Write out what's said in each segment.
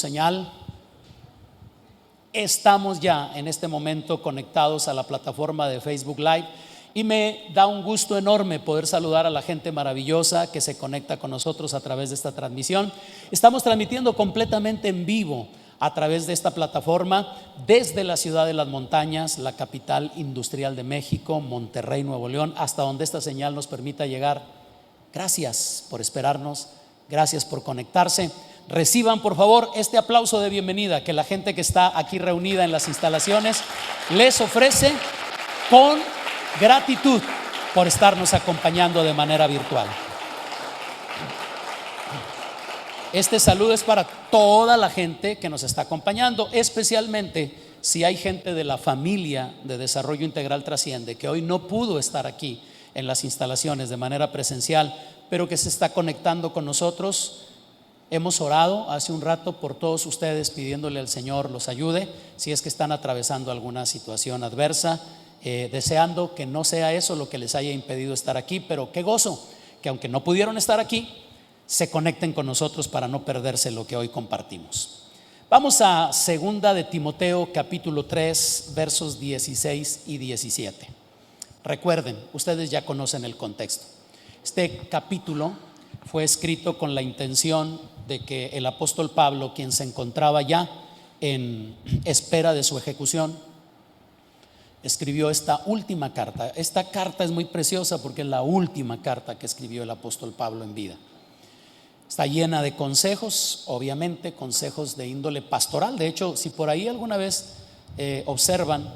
señal. Estamos ya en este momento conectados a la plataforma de Facebook Live y me da un gusto enorme poder saludar a la gente maravillosa que se conecta con nosotros a través de esta transmisión. Estamos transmitiendo completamente en vivo a través de esta plataforma desde la ciudad de las montañas, la capital industrial de México, Monterrey, Nuevo León, hasta donde esta señal nos permita llegar. Gracias por esperarnos, gracias por conectarse. Reciban por favor este aplauso de bienvenida que la gente que está aquí reunida en las instalaciones les ofrece con gratitud por estarnos acompañando de manera virtual. Este saludo es para toda la gente que nos está acompañando, especialmente si hay gente de la familia de Desarrollo Integral Trasciende que hoy no pudo estar aquí en las instalaciones de manera presencial, pero que se está conectando con nosotros. Hemos orado hace un rato por todos ustedes pidiéndole al Señor los ayude si es que están atravesando alguna situación adversa, deseando que no sea eso lo que les haya impedido estar aquí, pero qué gozo que aunque no pudieron estar aquí, se conecten con nosotros para no perderse lo que hoy compartimos. Vamos a segunda de Timoteo capítulo 3 versos 16 y 17. Recuerden, ustedes ya conocen el contexto. Este capítulo fue escrito con la intención de que el apóstol Pablo, quien se encontraba ya en espera de su ejecución, escribió esta última carta. Esta carta es muy preciosa porque es la última carta que escribió el apóstol Pablo en vida. Está llena de consejos, obviamente consejos de índole pastoral. De hecho, si por ahí alguna vez observan,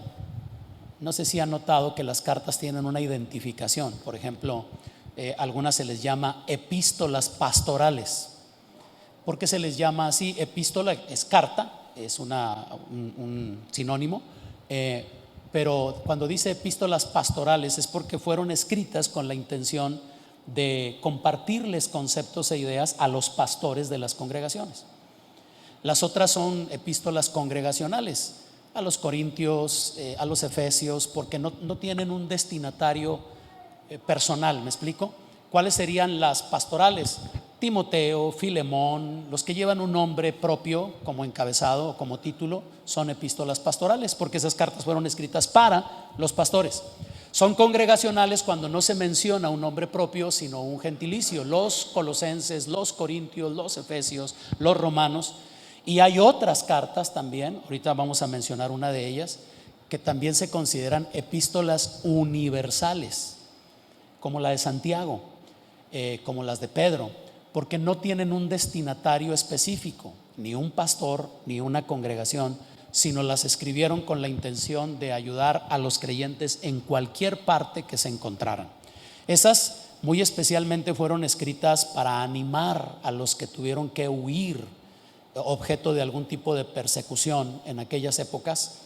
no sé si han notado que las cartas tienen una identificación. Por ejemplo, algunas se les llama epístolas pastorales. ¿Por qué se les llama así? Epístola es carta, es un sinónimo, pero cuando dice epístolas pastorales es porque fueron escritas con la intención de compartirles conceptos e ideas a los pastores de las congregaciones. Las otras son epístolas congregacionales, a los corintios, a los efesios, porque no tienen un destinatario personal. ¿Me explico? ¿Cuáles serían las pastorales? Timoteo, Filemón, los que llevan un nombre propio como encabezado o como título, son epístolas pastorales, porque esas cartas fueron escritas para los pastores. Son congregacionales cuando no se menciona un nombre propio, sino un gentilicio: los colosenses, los corintios, los efesios, los romanos. Y hay otras cartas también, ahorita vamos a mencionar una de ellas, que también se consideran epístolas universales, como la de Santiago, como las de Pedro, porque no tienen un destinatario específico, ni un pastor, ni una congregación, sino las escribieron con la intención de ayudar a los creyentes en cualquier parte que se encontraran. Esas muy especialmente fueron escritas para animar a los que tuvieron que huir, objeto de algún tipo de persecución en aquellas épocas,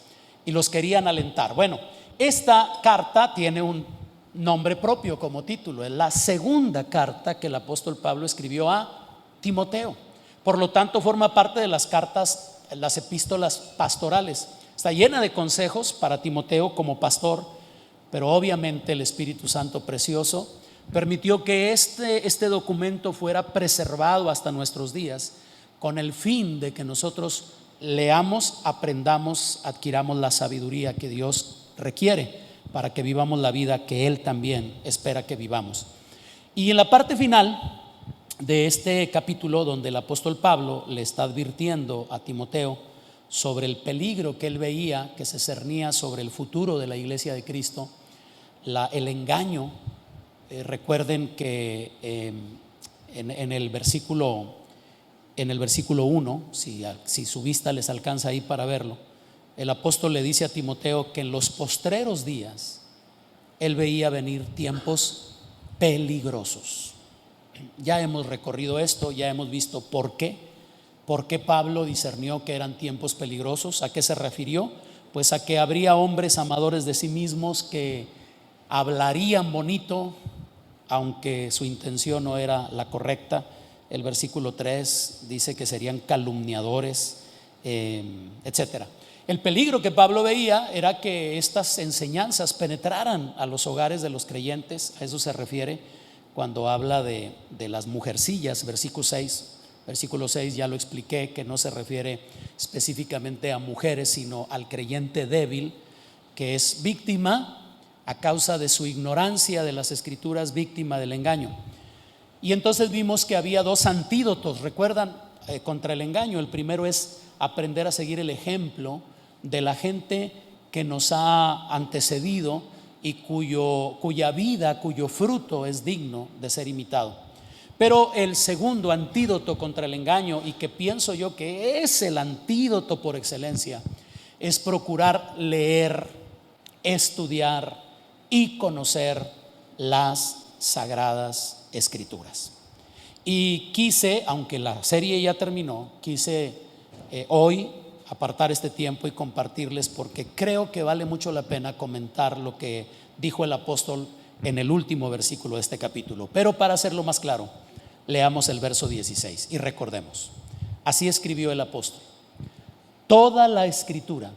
y los querían alentar. Bueno, esta carta tiene un nombre propio como título, es la segunda carta que el apóstol Pablo escribió a Timoteo. Por lo tanto, forma parte de las cartas, las epístolas pastorales. Está llena de consejos para Timoteo como pastor, pero obviamente el Espíritu Santo precioso permitió que este documento fuera preservado hasta nuestros días, con el fin de que nosotros leamos, aprendamos, adquiramos la sabiduría que Dios requiere para que vivamos la vida que Él también espera que vivamos. Y en la parte final de este capítulo, donde el apóstol Pablo le está advirtiendo a Timoteo sobre el peligro que él veía que se cernía sobre el futuro de la iglesia de Cristo, el engaño. Recuerden que en el versículo 1, si su vista les alcanza ahí para verlo, el apóstol le dice a Timoteo que en los postreros días él veía venir tiempos peligrosos. Ya hemos recorrido esto, ya hemos visto por qué Pablo discernió que eran tiempos peligrosos. ¿A qué se refirió? Pues a que habría hombres amadores de sí mismos que hablarían bonito, aunque su intención no era la correcta. El versículo 3 dice que serían calumniadores, etcétera. El peligro que Pablo veía era que estas enseñanzas penetraran a los hogares de los creyentes. A eso se refiere cuando habla de las mujercillas, versículo 6, Versículo 6 ya lo expliqué, que no se refiere específicamente a mujeres, sino al creyente débil, que es víctima a causa de su ignorancia de las Escrituras, víctima del engaño. Y entonces vimos que había dos antídotos, ¿recuerdan? Contra el engaño. El primero es aprender a seguir el ejemplo de la gente que nos ha antecedido y cuya vida, cuyo fruto es digno de ser imitado. Pero el segundo antídoto contra el engaño, y que pienso yo que es el antídoto por excelencia, es procurar leer, estudiar y conocer las Sagradas Escrituras. Y quise, aunque la serie ya terminó, quise hoy apartar este tiempo y compartirles, porque creo que vale mucho la pena comentar lo que dijo el apóstol en el último versículo de este capítulo. Pero para hacerlo más claro, leamos el verso 16 y recordemos. Así escribió el apóstol: toda la Escritura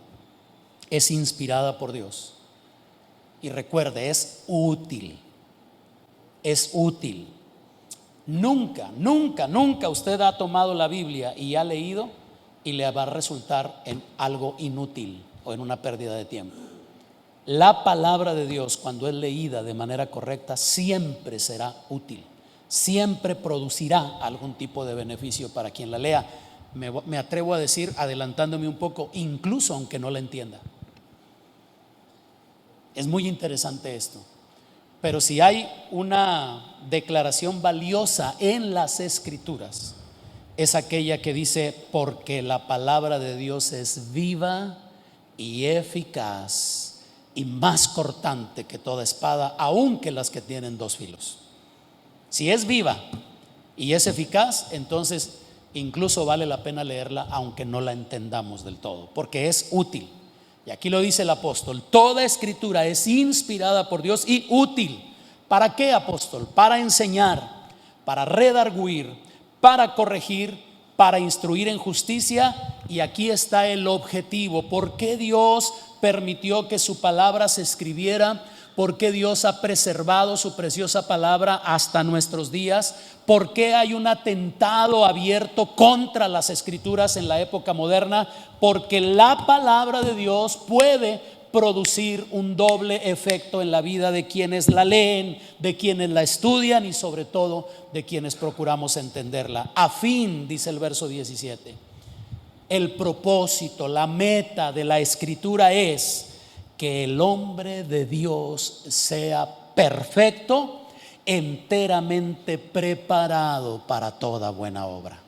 es inspirada por Dios. Y recuerde, es útil. Es útil. Nunca usted ha tomado la Biblia y ha leído y le va a resultar en algo inútil o en una pérdida de tiempo. La palabra de Dios, cuando es leída de manera correcta, siempre será útil, siempre producirá algún tipo de beneficio para quien la lea. Me atrevo a decir, adelantándome un poco, incluso aunque no la entienda. Es muy interesante esto. Pero si hay una declaración valiosa en las Escrituras, es aquella que dice: porque la palabra de Dios es viva y eficaz y más cortante que toda espada, aun que las que tienen dos filos. Si es viva y es eficaz, entonces incluso vale la pena leerla aunque no la entendamos del todo, porque es útil. Y aquí lo dice el apóstol: toda Escritura es inspirada por Dios y útil. ¿Para qué, apóstol? Para enseñar, para redarguir, para corregir, para instruir en justicia. Y aquí está el objetivo. ¿Por qué Dios permitió que su palabra se escribiera? ¿Por qué Dios ha preservado su preciosa palabra hasta nuestros días? ¿Por qué hay un atentado abierto contra las Escrituras en la época moderna? Porque la palabra de Dios puede producir un doble efecto en la vida de quienes la leen, de quienes la estudian y sobre todo de quienes procuramos entenderla. A fin, dice el verso 17, el propósito, la meta de la Escritura es que el hombre de Dios sea perfecto, enteramente preparado para toda buena obra.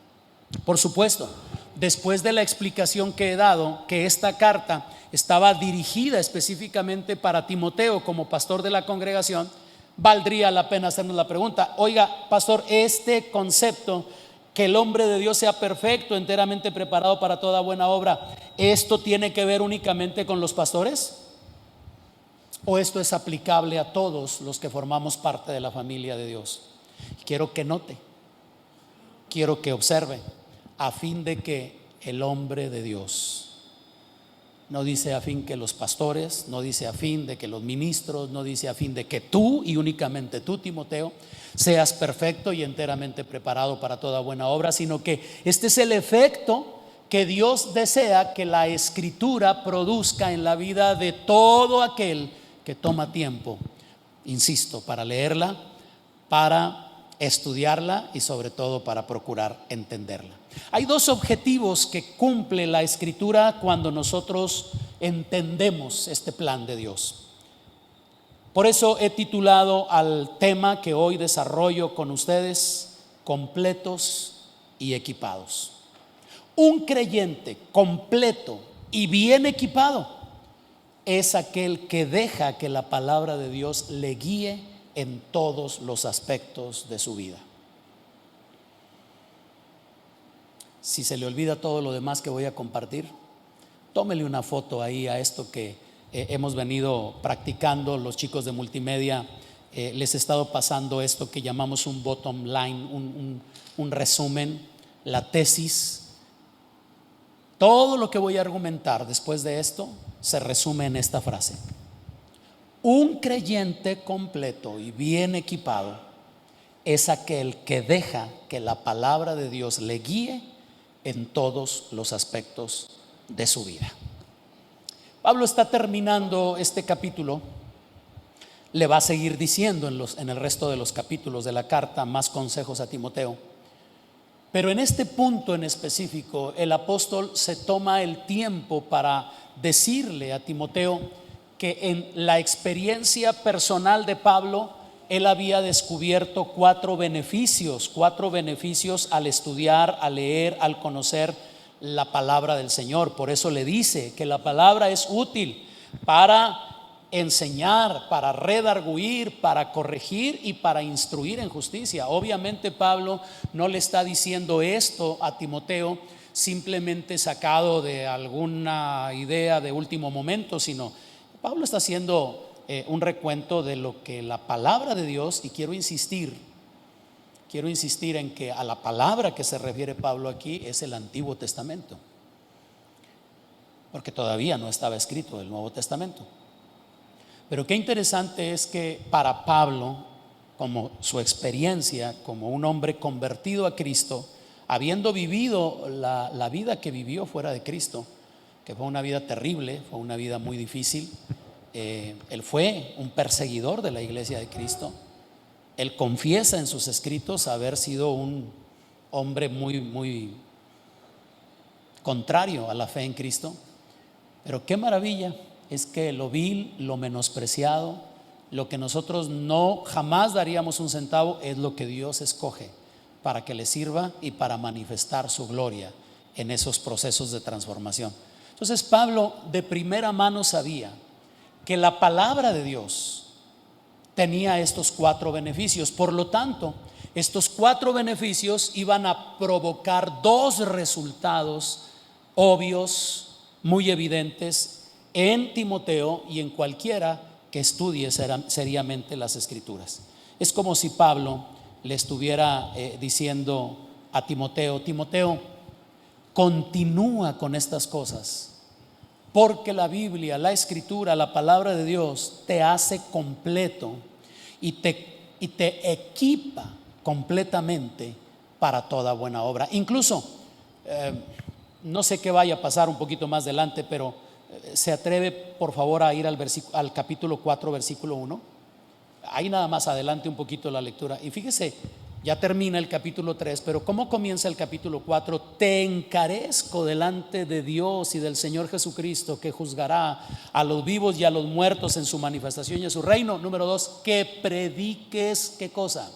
Por supuesto, después de la explicación que he dado, que esta carta estaba dirigida específicamente para Timoteo como pastor de la congregación, valdría la pena hacernos la pregunta: oiga, pastor, este concepto, que el hombre de Dios sea perfecto, enteramente preparado para toda buena obra, ¿esto tiene que ver únicamente con los pastores? ¿O esto es aplicable a todos los que formamos parte de la familia de Dios? Quiero que note, quiero que observe, a fin de que el hombre de Dios, no dice a fin que los pastores, no dice a fin de que los ministros, no dice a fin de que tú y únicamente tú, Timoteo, seas perfecto y enteramente preparado para toda buena obra, sino que este es el efecto que Dios desea que la Escritura produzca en la vida de todo aquel que toma tiempo, insisto, para leerla, para estudiarla y sobre todo para procurar entenderla. Hay dos objetivos que cumple la Escritura cuando nosotros entendemos este plan de Dios. Por eso he titulado al tema que hoy desarrollo con ustedes: completos y equipados. Un creyente completo y bien equipado es aquel que deja que la palabra de Dios le guíe en todos los aspectos de su vida. Si se le olvida todo lo demás que voy a compartir, tómele una foto ahí a esto que hemos venido practicando los chicos de multimedia. Les he estado pasando esto que llamamos un bottom line, un resumen, la tesis. Todo lo que voy a argumentar después de esto se resume en esta frase: un creyente completo y bien equipado es aquel que deja que la palabra de Dios le guíe en todos los aspectos de su vida. Pablo está terminando este capítulo. Le va a seguir diciendo en el resto de los capítulos de la carta más consejos a Timoteo. Pero en este punto en específico, el apóstol se toma el tiempo para decirle a Timoteo que en la experiencia personal de Pablo, él había descubierto cuatro beneficios al estudiar, al leer, al conocer la palabra del Señor. Por eso le dice que la palabra es útil para enseñar, para redarguir, para corregir y para instruir en justicia. Obviamente Pablo no le está diciendo esto a Timoteo simplemente sacado de alguna idea de último momento, sino Pablo está haciendo un recuento de lo que la palabra de Dios, y quiero insistir en que a la palabra que se refiere Pablo aquí es el Antiguo Testamento, porque todavía no estaba escrito el Nuevo Testamento. Pero qué interesante es que para Pablo, como su experiencia como un hombre convertido a Cristo, habiendo vivido la vida que vivió fuera de Cristo, que fue una vida terrible, fue una vida muy difícil, él fue un perseguidor de la iglesia de Cristo. Él confiesa en sus escritos haber sido un hombre muy contrario a la fe en Cristo. Pero qué maravilla es que lo vil, lo menospreciado, lo que nosotros no jamás daríamos un centavo, es lo que Dios escoge para que le sirva y para manifestar su gloria en esos procesos de transformación. Entonces Pablo de primera mano sabía que la palabra de Dios tenía estos cuatro beneficios. Por lo tanto, estos cuatro beneficios iban a provocar dos resultados obvios, muy evidentes en Timoteo y en cualquiera que estudie seriamente las Escrituras. Es como si Pablo le estuviera diciendo a Timoteo: Timoteo, continúa con estas cosas, porque la Biblia, la Escritura, la palabra de Dios te hace completo y te equipa completamente para toda buena obra. Incluso no sé qué vaya a pasar un poquito más adelante, pero se atreve por favor a ir al capítulo 4 versículo 1. Ahí nada más adelante un poquito la lectura. Y fíjese, ya termina el capítulo 3, pero ¿cómo comienza el capítulo 4? Te encarezco delante de Dios y del Señor Jesucristo, que juzgará a los vivos y a los muertos en su manifestación y en su reino. Número 2, que prediques, ¿qué cosa?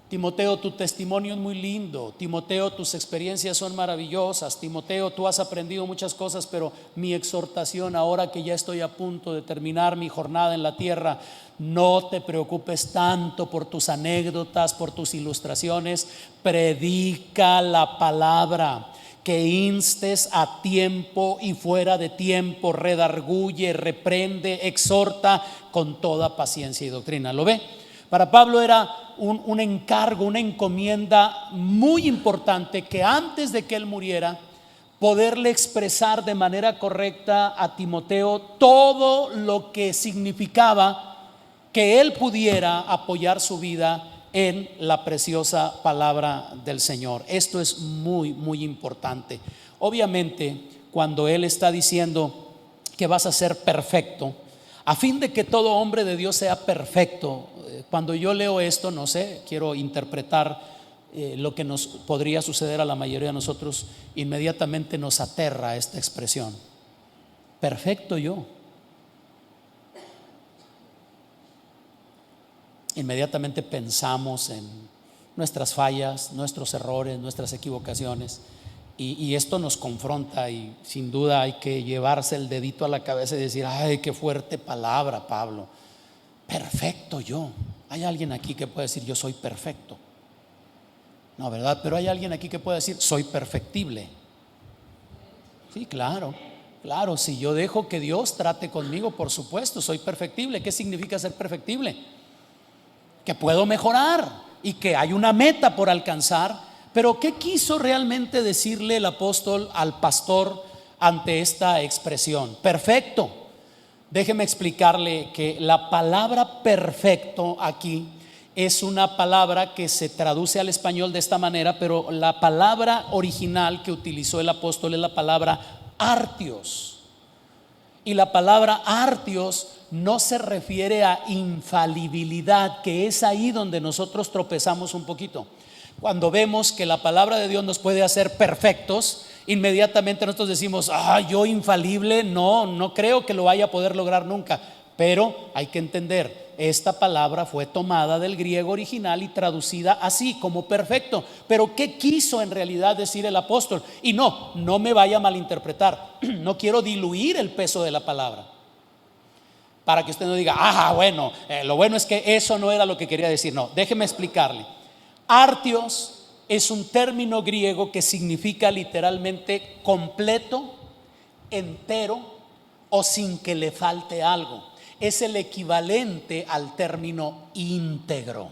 Timoteo, tu testimonio es muy lindo. Timoteo, tus experiencias son maravillosas. Timoteo, tú has aprendido muchas cosas, pero mi exhortación ahora que ya estoy a punto de terminar mi jornada en la tierra, no te preocupes tanto por tus anécdotas, por tus ilustraciones. Predica la palabra, que instes a tiempo y fuera de tiempo, redarguye, reprende, exhorta con toda paciencia y doctrina. ¿Lo ve? Para Pablo era un encargo, una encomienda muy importante, que antes de que él muriera, poderle expresar de manera correcta a Timoteo todo lo que significaba que él pudiera apoyar su vida en la preciosa palabra del Señor. Esto es muy importante. Obviamente, cuando él está diciendo que vas a ser perfecto, a fin de que todo hombre de Dios sea perfecto, cuando yo leo esto, no sé, quiero interpretar lo que nos podría suceder a la mayoría de nosotros. Inmediatamente nos aterra esta expresión: perfecto yo. Inmediatamente pensamos en nuestras fallas, nuestros errores, nuestras equivocaciones, y esto nos confronta, y sin duda hay que llevarse el dedito a la cabeza y decir: ay, qué fuerte palabra, Pablo. Perfecto yo. ¿Hay alguien aquí que puede decir yo soy perfecto? No, ¿verdad? Pero hay alguien aquí que puede decir soy perfectible. Sí, claro. Si yo dejo que Dios trate conmigo, por supuesto, soy perfectible. ¿Qué significa ser perfectible? Que puedo mejorar y que hay una meta por alcanzar. Pero ¿qué quiso realmente decirle el apóstol al pastor ante esta expresión? Perfecto. Déjeme explicarle que la palabra perfecto aquí es una palabra que se traduce al español de esta manera, pero la palabra original que utilizó el apóstol es la palabra artios. Y la palabra artios no se refiere a infalibilidad, que es ahí donde nosotros tropezamos un poquito. Cuando vemos que la palabra de Dios nos puede hacer perfectos, inmediatamente nosotros decimos: yo infalible, no creo que lo vaya a poder lograr nunca. Pero hay que entender, esta palabra fue tomada del griego original y traducida así, como perfecto. Pero ¿qué quiso en realidad decir el apóstol? Y no me vaya a malinterpretar, no quiero diluir el peso de la palabra, para que usted no diga: bueno, lo bueno es que eso no era lo que quería decir. No, déjeme explicarle. Artios es un término griego que significa literalmente completo, entero o sin que le falte algo. Es el equivalente al término íntegro.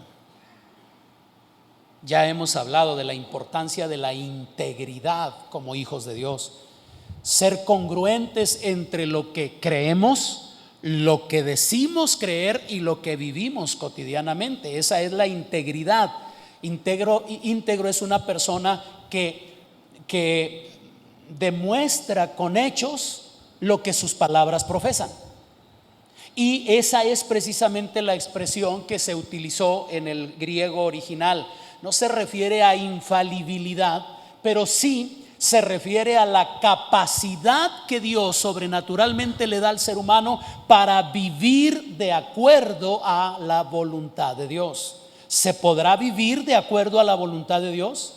Ya hemos hablado de la importancia de la integridad como hijos de Dios. Ser congruentes entre lo que creemos, lo que decimos creer y lo que vivimos cotidianamente. Esa es la integridad. Íntegro es una persona que demuestra con hechos lo que sus palabras profesan. Y esa es precisamente la expresión que se utilizó en el griego original. No se refiere a infalibilidad, pero sí se refiere a la capacidad que Dios sobrenaturalmente le da al ser humano para vivir de acuerdo a la voluntad de Dios. ¿Se podrá vivir de acuerdo a la voluntad de Dios?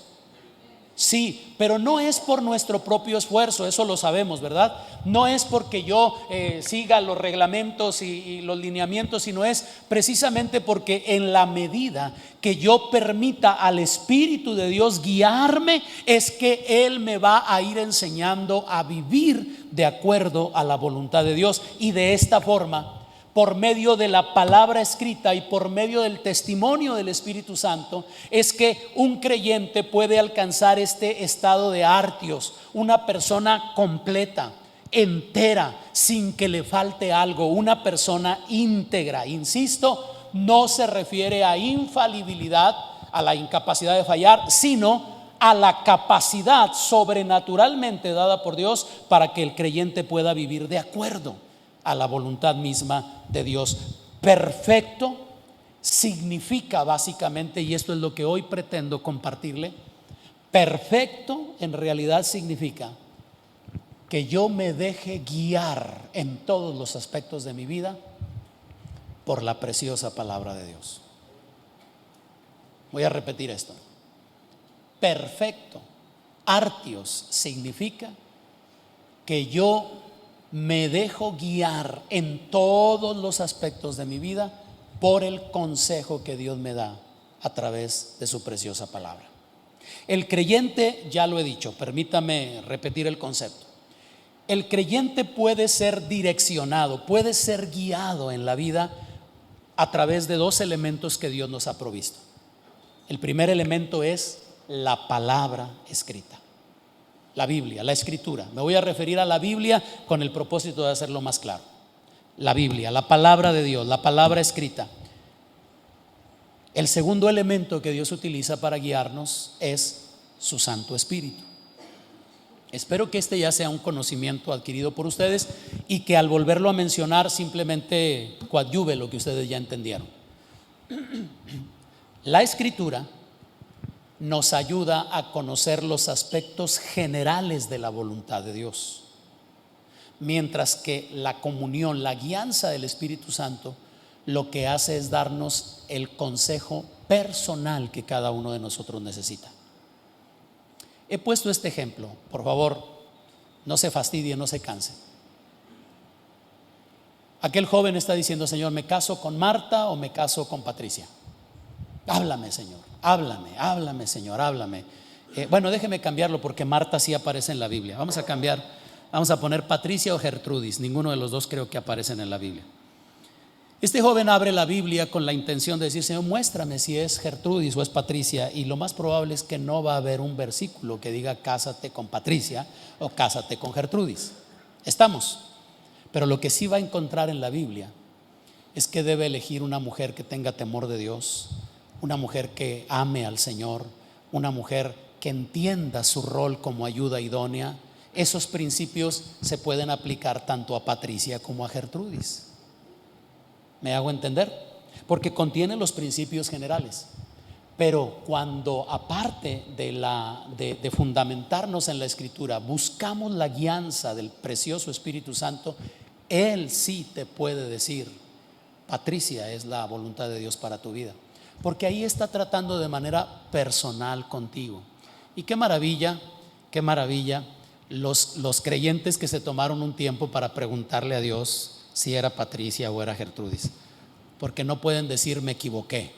Sí, pero no es por nuestro propio esfuerzo, eso lo sabemos, ¿verdad? No es porque yo siga los reglamentos y los lineamientos, sino es precisamente porque en la medida que yo permita al Espíritu de Dios guiarme, es que Él me va a ir enseñando a vivir de acuerdo a la voluntad de Dios. Y de esta forma, por medio de la palabra escrita y por medio del testimonio del Espíritu Santo, es que un creyente puede alcanzar este estado de artios, una persona completa, entera, sin que le falte algo, una persona íntegra. Insisto, no se refiere a infalibilidad, a la incapacidad de fallar, sino a la capacidad sobrenaturalmente dada por Dios para que el creyente pueda vivir de acuerdo a la voluntad misma de Dios. Perfecto significa básicamente, y esto es lo que hoy pretendo compartirle, perfecto en realidad significa que yo me deje guiar en todos los aspectos de mi vida por la preciosa palabra de Dios. Voy a repetir esto. Perfecto, artios, significa que yo me dejo guiar en todos los aspectos de mi vida por el consejo que Dios me da a través de su preciosa palabra. El creyente, ya lo he dicho, permítame repetir el concepto. El creyente puede ser direccionado, puede ser guiado en la vida a través de dos elementos que Dios nos ha provisto. El primer elemento es la palabra escrita. La Biblia, la escritura. Me voy a referir a la Biblia con el propósito de hacerlo más claro. La Biblia, la palabra de Dios, la palabra escrita. El segundo elemento que Dios utiliza para guiarnos es su Santo Espíritu. Espero que este ya sea un conocimiento adquirido por ustedes y que al volverlo a mencionar simplemente coadyuve lo que ustedes ya entendieron. La escritura nos ayuda a conocer los aspectos generales de la voluntad de Dios, mientras que la comunión, la guianza del Espíritu Santo, lo que hace es darnos el consejo personal que cada uno de nosotros necesita. He puesto este ejemplo, por favor, no se fastidie, no se canse. Aquel joven está diciendo: Señor, ¿me caso con Marta o me caso con Patricia? Háblame, Señor, háblame, Señor, háblame. Bueno, déjeme cambiarlo porque Marta sí aparece en la Biblia. Vamos a cambiar, vamos a poner Patricia o Gertrudis. Ninguno de los dos creo que aparecen en la Biblia. Este joven abre la Biblia con la intención de decir: Señor, muéstrame si es Gertrudis o es Patricia. Y lo más probable es que no va a haber un versículo que diga cásate con Patricia o cásate con Gertrudis. Estamos. Pero lo que sí va a encontrar en la Biblia es que debe elegir una mujer que tenga temor de Dios, una mujer que ame al Señor, una mujer que entienda su rol como ayuda idónea. Esos principios se pueden aplicar tanto a Patricia como a Gertrudis. ¿Me hago entender? Porque contiene los principios generales. Pero cuando, aparte de fundamentarnos en la Escritura, buscamos la guianza del precioso Espíritu Santo, Él sí te puede decir: Patricia, es la voluntad de Dios para tu vida. Porque ahí está tratando de manera personal contigo. Y qué maravilla los creyentes que se tomaron un tiempo para preguntarle a Dios si era Patricia o era Gertrudis. Porque no pueden decir: me equivoqué,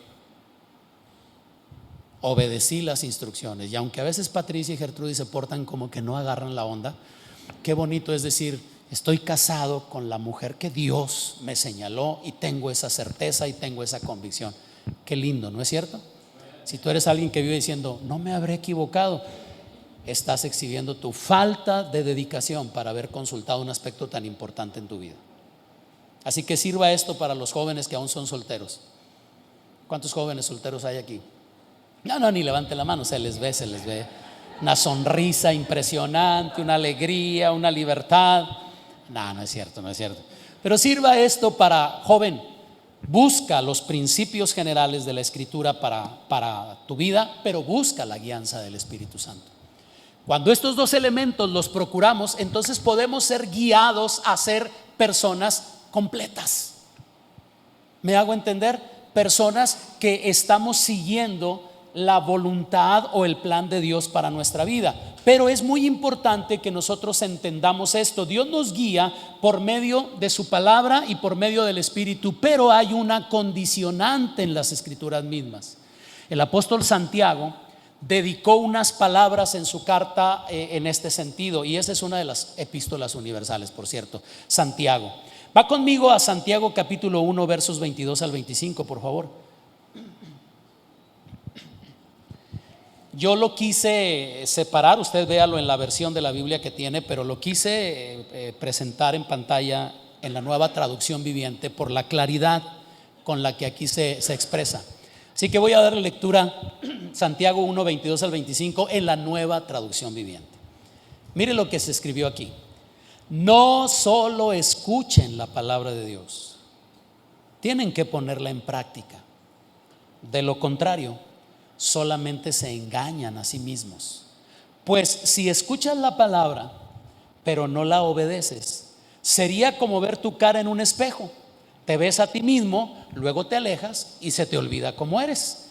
obedecí las instrucciones. Y aunque a veces Patricia y Gertrudis se portan como que no agarran la onda, qué bonito es decir: estoy casado con la mujer que Dios me señaló y tengo esa certeza y tengo esa convicción. Qué lindo, ¿no es cierto? Si tú eres alguien que vive diciendo: no me habré equivocado, estás exhibiendo tu falta de dedicación para haber consultado un aspecto tan importante en tu vida. Así que sirva esto para los jóvenes que aún son solteros. ¿Cuántos jóvenes solteros hay aquí? No, ni levante la mano, se les ve una sonrisa impresionante, una alegría, una libertad. No es cierto. Pero sirva esto para, joven, busca los principios generales de la Escritura para tu vida, pero busca la guianza del Espíritu Santo. Cuando estos dos elementos los procuramos, entonces podemos ser guiados a ser personas completas. ¿Me hago entender? Personas que estamos siguiendo la voluntad o el plan de Dios para nuestra vida. Pero es muy importante que nosotros entendamos esto: Dios nos guía por medio de su palabra y por medio del Espíritu, pero hay una condicionante en las Escrituras mismas. El apóstol Santiago dedicó unas palabras en su carta en este sentido, y esa es una de las epístolas universales, por cierto. Santiago, va conmigo a Santiago capítulo 1 versos 22 al 25, por favor. Yo lo quise separar, usted véalo en la versión de la Biblia que tiene, pero lo quise presentar en pantalla en la Nueva Traducción Viviente por la claridad con la que aquí se expresa. Así que voy a dar lectura Santiago 1, 22 al 25 en la Nueva Traducción Viviente. Mire lo que se escribió aquí: no solo escuchen la palabra de Dios, tienen que ponerla en práctica. De lo contrario, solamente se engañan a sí mismos. Pues si escuchas la palabra pero no la obedeces, sería como ver tu cara en un espejo. Te ves a ti mismo, luego te alejas y se te olvida cómo eres.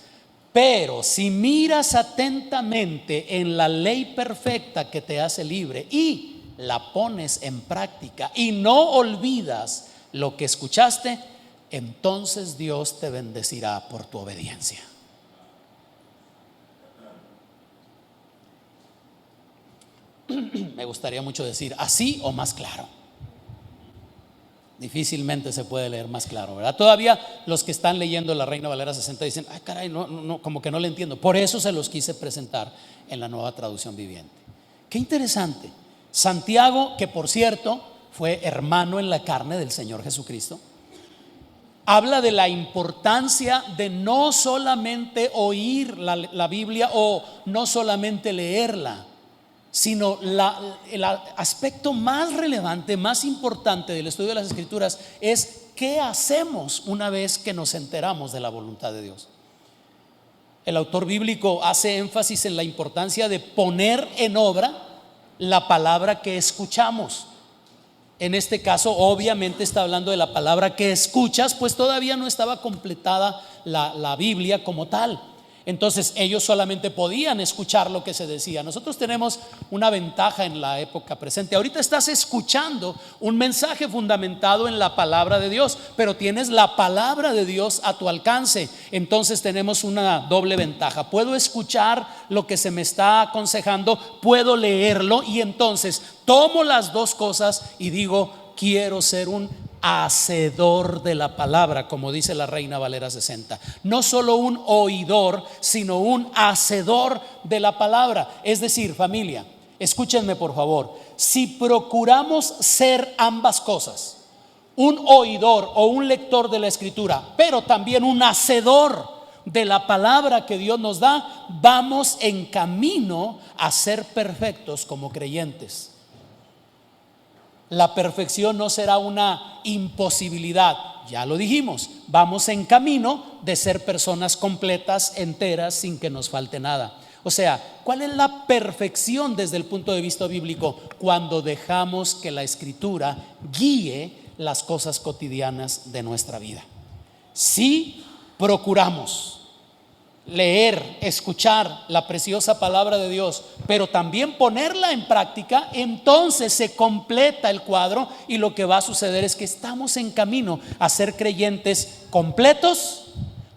Pero si miras atentamente en la ley perfecta que te hace libre y la pones en práctica y no olvidas lo que escuchaste, entonces Dios te bendecirá por tu obediencia. Me gustaría mucho decir así o más claro. Difícilmente se puede leer más claro, ¿verdad? Todavía los que están leyendo la Reina Valera 60 dicen: ay, caray, no, como que no le entiendo. Por eso se los quise presentar en la Nueva Traducción Viviente. Qué interesante. Santiago, que por cierto fue hermano en la carne del Señor Jesucristo, habla de la importancia de no solamente oír la Biblia o no solamente leerla, sino el aspecto más relevante, más importante del estudio de las Escrituras es qué hacemos una vez que nos enteramos de la voluntad de Dios. El autor bíblico hace énfasis en la importancia de poner en obra la palabra que escuchamos. En este caso, obviamente está hablando de la palabra que escuchas, pues todavía no estaba completada la Biblia como tal. Entonces ellos solamente podían escuchar lo que se decía. Nosotros tenemos una ventaja en la época presente. Ahorita estás escuchando un mensaje fundamentado en la palabra de Dios, pero tienes la palabra de Dios a tu alcance. Entonces tenemos una doble ventaja: puedo escuchar lo que se me está aconsejando, puedo leerlo, y entonces tomo las dos cosas y digo: quiero ser un hacedor de la palabra, como dice la Reina Valera 60. No solo un oidor, sino un hacedor de la palabra. Es decir, familia, escúchenme por favor, si procuramos ser ambas cosas, un oidor o un lector de la Escritura, pero también un hacedor, de la palabra que Dios nos da, vamos en camino a ser perfectos como creyentes. La perfección no será una imposibilidad, ya lo dijimos, vamos en camino de ser personas completas, enteras, sin que nos falte nada. O sea, ¿cuál es la perfección desde el punto de vista bíblico? Cuando dejamos que la Escritura guíe las cosas cotidianas de nuestra vida. Si procuramos leer, escuchar la preciosa palabra de Dios, pero también ponerla en práctica, entonces se completa el cuadro y lo que va a suceder es que estamos en camino a ser creyentes completos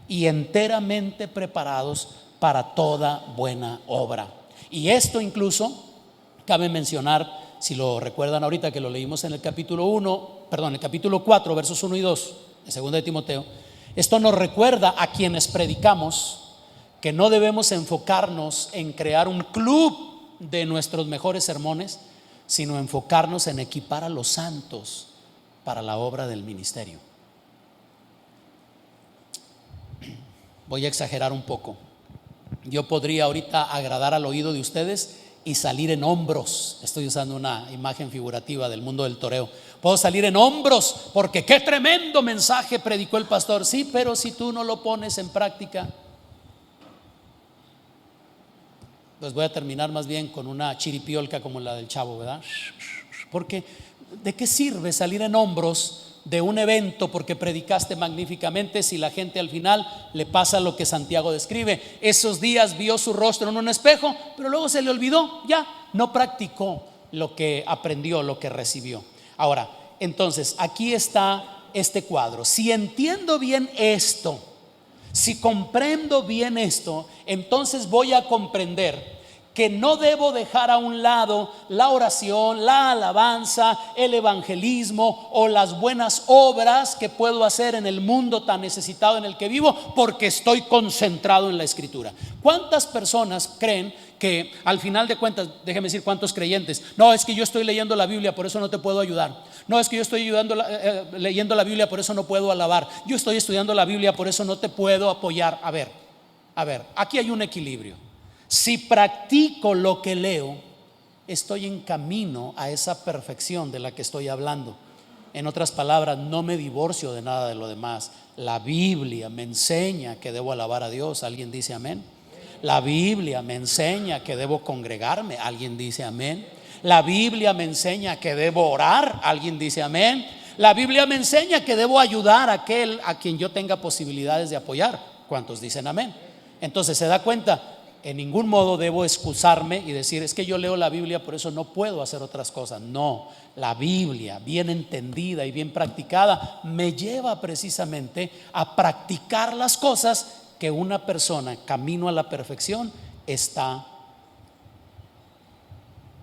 y enteramente preparados para toda buena obra. Y esto incluso cabe mencionar, si lo recuerdan ahorita que lo leímos en el capítulo 4, versos 1 y 2 de 2 de Timoteo, esto nos recuerda a quienes predicamos que no debemos enfocarnos en crear un club de nuestros mejores sermones, sino enfocarnos en equipar a los santos para la obra del ministerio. Voy a exagerar un poco. Yo podría ahorita agradar al oído de ustedes y salir en hombros. Estoy usando una imagen figurativa del mundo del toreo. Puedo salir en hombros porque qué tremendo mensaje predicó el pastor. Sí, pero si tú no lo pones en práctica, pues voy a terminar más bien con una chiripiolca como la del Chavo, ¿verdad? Porque ¿de qué sirve salir en hombros de un evento porque predicaste magníficamente si la gente al final le pasa lo que Santiago describe? Esos días vio su rostro en un espejo, pero luego se le olvidó, ya no practicó lo que aprendió, lo que recibió. Ahora, entonces aquí está este cuadro. Si entiendo bien esto, si comprendo bien esto, entonces voy a comprender que no debo dejar a un lado la oración, la alabanza, el evangelismo o las buenas obras que puedo hacer en el mundo tan necesitado en el que vivo, porque estoy concentrado en la Escritura. ¿Cuántas personas creen que al final de cuentas, déjeme decir cuántos creyentes, no, es que yo estoy leyendo la Biblia, por eso no te puedo ayudar? No, es que yo estoy leyendo la Biblia, por eso no puedo alabar. Yo estoy estudiando la Biblia, por eso no te puedo apoyar. A ver, aquí hay un equilibrio. Si practico lo que leo, estoy en camino a esa perfección de la que estoy hablando. En otras palabras, no me divorcio de nada de lo demás. La Biblia me enseña que debo alabar a Dios. ¿Alguien dice amén? La Biblia me enseña que debo congregarme. ¿Alguien dice amén? La Biblia me enseña que debo orar. ¿Alguien dice amén? La Biblia me enseña que debo ayudar a aquel a quien yo tenga posibilidades de apoyar. ¿Cuántos dicen amén? Entonces se da cuenta, en ningún modo debo excusarme y decir, es que yo leo la Biblia, por eso no puedo hacer otras cosas. No, la Biblia bien entendida y bien practicada me lleva precisamente a practicar las cosas que una persona camino a la perfección está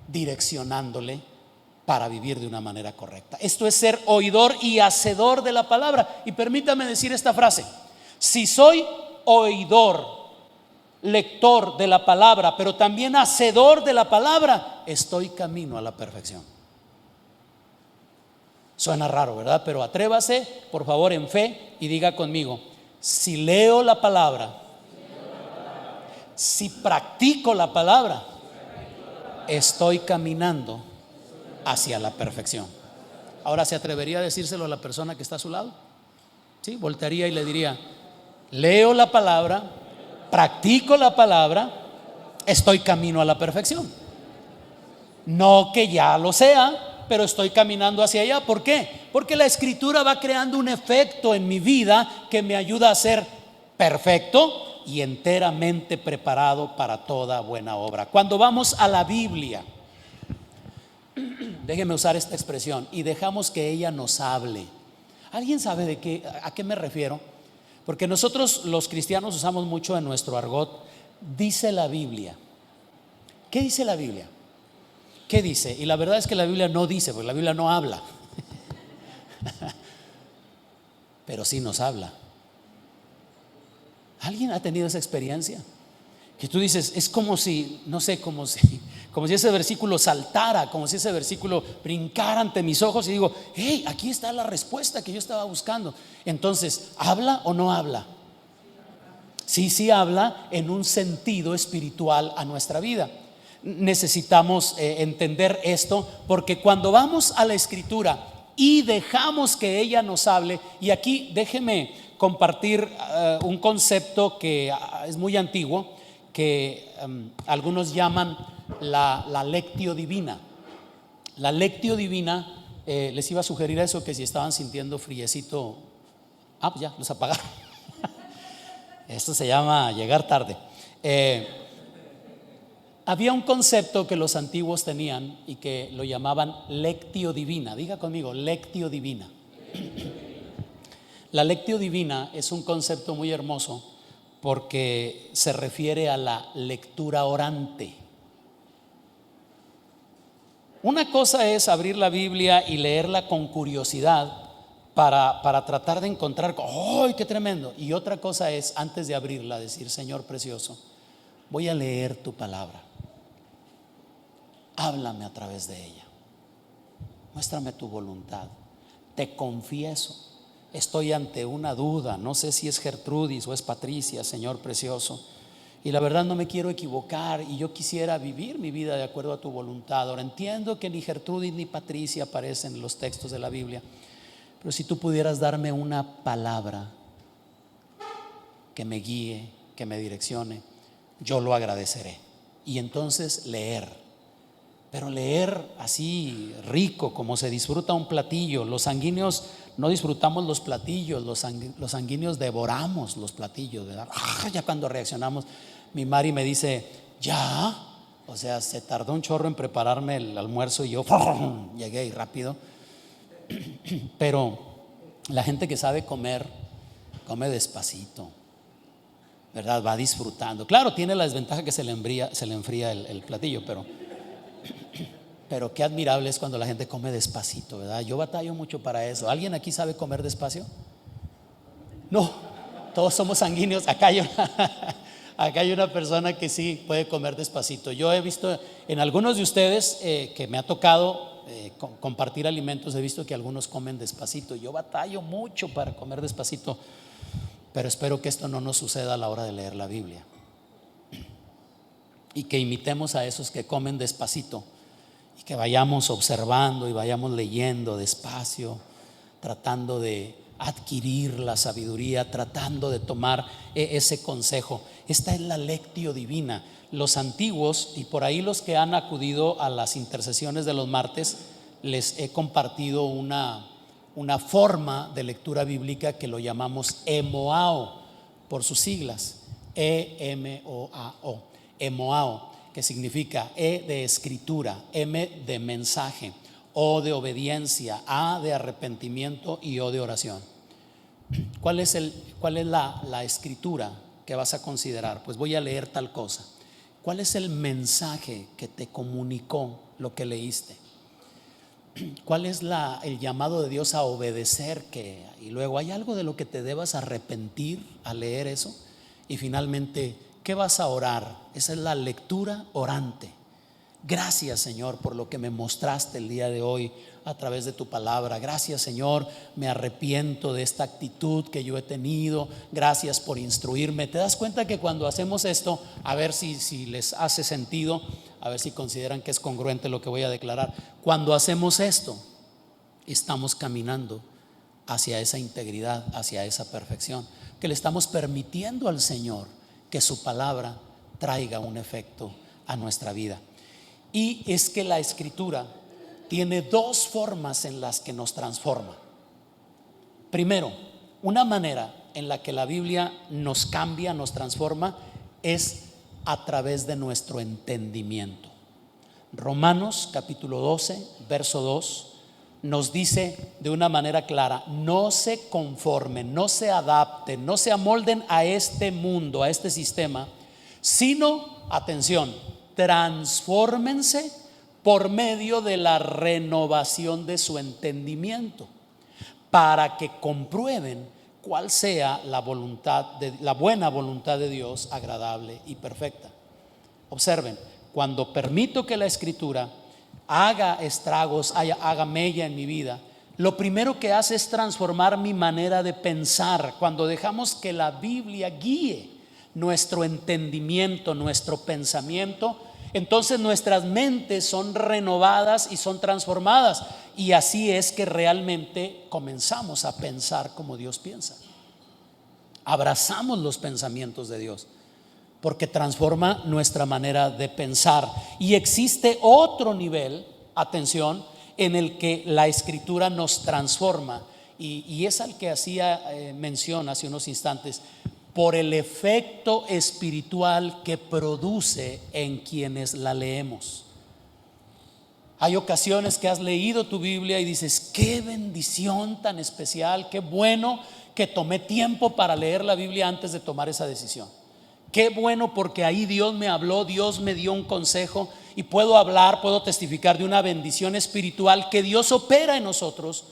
direccionándole para vivir de una manera correcta. Esto es ser oidor y hacedor de la palabra. Y permítame decir esta frase: si soy oidor, lector de la palabra, pero también hacedor de la palabra, estoy camino a la perfección. Suena raro, ¿verdad? Pero atrévase, por favor, en fe y diga conmigo: si leo la palabra, si practico la palabra, estoy caminando hacia la perfección. Ahora, ¿se atrevería a decírselo a la persona que está a su lado? Sí, voltearía y le diría: leo la palabra, practico la palabra, estoy camino a la perfección. No que ya lo sea, pero estoy caminando hacia allá. ¿Por qué? Porque la Escritura va creando un efecto en mi vida que me ayuda a ser perfecto y enteramente preparado para toda buena obra. Cuando vamos a la Biblia, déjeme usar esta expresión, y dejamos que ella nos hable. ¿Alguien sabe a qué me refiero? Porque nosotros los cristianos usamos mucho en nuestro argot, dice la Biblia. ¿Qué dice la Biblia? ¿Qué dice? Y la verdad es que la Biblia no dice, porque la Biblia no habla. Pero sí nos habla. ¿Alguien ha tenido esa experiencia? Que tú dices, es como si, no sé, como si ese versículo saltara, como si ese versículo brincara ante mis ojos y digo, hey, aquí está la respuesta que yo estaba buscando. Entonces, ¿habla o no habla? sí habla en un sentido espiritual a nuestra vida. Necesitamos entender esto, porque cuando vamos a la Escritura y dejamos que ella nos hable, y aquí déjeme compartir un concepto que es muy antiguo, que algunos llaman la lectio divina. La lectio divina, les iba a sugerir eso, que si estaban sintiendo friecito, pues ya, los apagaron. Esto se llama llegar tarde. Había un concepto que los antiguos tenían y que lo llamaban lectio divina. Diga conmigo, lectio divina. La lectio divina es un concepto muy hermoso porque se refiere a la lectura orante. Una cosa es abrir la Biblia y leerla con curiosidad para tratar de encontrar, ¡ay, qué tremendo! Y otra cosa es, antes de abrirla, decir: Señor precioso, voy a leer tu palabra. Háblame a través de ella. Muéstrame tu voluntad. Te confieso, estoy ante una duda. No sé si es Gertrudis o es Patricia, Señor precioso. Y la verdad no me quiero equivocar y yo quisiera vivir mi vida de acuerdo a tu voluntad. Ahora entiendo que ni Gertrudis ni Patricia aparecen en los textos de la Biblia, pero si tú pudieras darme una palabra que me guíe, que me direccione, yo lo agradeceré. Y entonces leer, pero leer así rico, como se disfruta un platillo. Los sanguíneos no disfrutamos los platillos, los sanguíneos devoramos los platillos, ¿verdad? Ya cuando reaccionamos, mi Mari me dice: ya, o sea, se tardó un chorro en prepararme el almuerzo y yo llegué y rápido. Pero la gente que sabe comer, come despacito, ¿verdad? Va disfrutando. Claro, tiene la desventaja que se le enfría el platillo, pero qué admirable es cuando la gente come despacito, ¿verdad? Yo batallo mucho para eso. ¿Alguien aquí sabe comer despacio? No, todos somos sanguíneos. Acá hay una persona que sí puede comer despacito. Yo he visto en algunos de ustedes que me ha tocado compartir alimentos, he visto que algunos comen despacito. Yo batallo mucho para comer despacito, pero espero que esto no nos suceda a la hora de leer la Biblia y que imitemos a esos que comen despacito y que vayamos observando y vayamos leyendo despacio, tratando de adquirir la sabiduría, tratando de tomar ese consejo. Esta es la lectio divina. Los antiguos, y por ahí los que han acudido a las intercesiones de los martes, les he compartido una forma de lectura bíblica que lo llamamos emoao, por sus siglas, E-M-O-A-O, emoao, que significa E de escritura, M de mensaje, O de obediencia, A de arrepentimiento y O de oración. ¿Cuál es la escritura que vas a considerar? Pues voy a leer tal cosa. ¿Cuál es el mensaje que te comunicó lo que leíste? ¿Cuál es el llamado de Dios a obedecer? Y luego, ¿hay algo de lo que te debas arrepentir al leer eso? Y finalmente, ¿qué vas a orar? Esa es la lectura orante. Gracias, Señor, por lo que me mostraste el día de hoy a través de tu palabra. Gracias, Señor, me arrepiento de esta actitud que yo he tenido. Gracias por instruirme. ¿Te das cuenta que cuando hacemos esto, a ver si les hace sentido, a ver si consideran que es congruente lo que voy a declarar? Cuando hacemos esto, estamos caminando hacia esa integridad, hacia esa perfección, que le estamos permitiendo al Señor que su palabra traiga un efecto a nuestra vida. Y es que la escritura tiene dos formas en las que nos transforma. Primero, una manera en la que la Biblia nos cambia, nos transforma, es a través de nuestro entendimiento. Romanos capítulo 12, verso 2 nos dice de una manera clara: no se conformen, no se adapten, no se amolden a este mundo, a este sistema, sino, atención, transfórmense por medio de la renovación de su entendimiento, para que comprueben cuál sea la buena voluntad de Dios, agradable y perfecta. Observen, cuando permito que la escritura haga estragos, haga mella en mi vida, lo primero que hace es transformar mi manera de pensar. Cuando dejamos que la Biblia guíe nuestro entendimiento, nuestro pensamiento, entonces nuestras mentes son renovadas y son transformadas. Y así es que realmente comenzamos a pensar como Dios piensa. Abrazamos los pensamientos de Dios, porque transforma nuestra manera de pensar. Y existe otro nivel, atención, en el que la Escritura nos transforma, y es al que hacía mención hace unos instantes, por el efecto espiritual que produce en quienes la leemos. Hay ocasiones que has leído tu Biblia y dices: qué bendición tan especial, qué bueno que tomé tiempo para leer la Biblia antes de tomar esa decisión. Qué bueno, porque ahí Dios me habló, Dios me dio un consejo, y puedo hablar, puedo testificar de una bendición espiritual que Dios opera en nosotros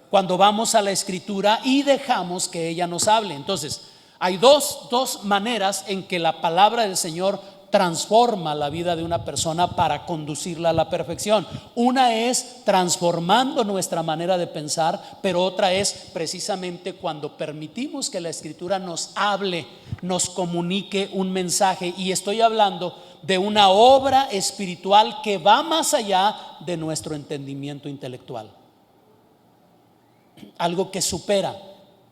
cuando vamos a la Escritura y dejamos que ella nos hable. Entonces, hay dos maneras en que la palabra del Señor transforma la vida de una persona para conducirla a la perfección. Una es transformando nuestra manera de pensar, pero otra es precisamente cuando permitimos que la Escritura nos hable, nos comunique un mensaje. Y estoy hablando de una obra espiritual que va más allá de nuestro entendimiento intelectual, algo que supera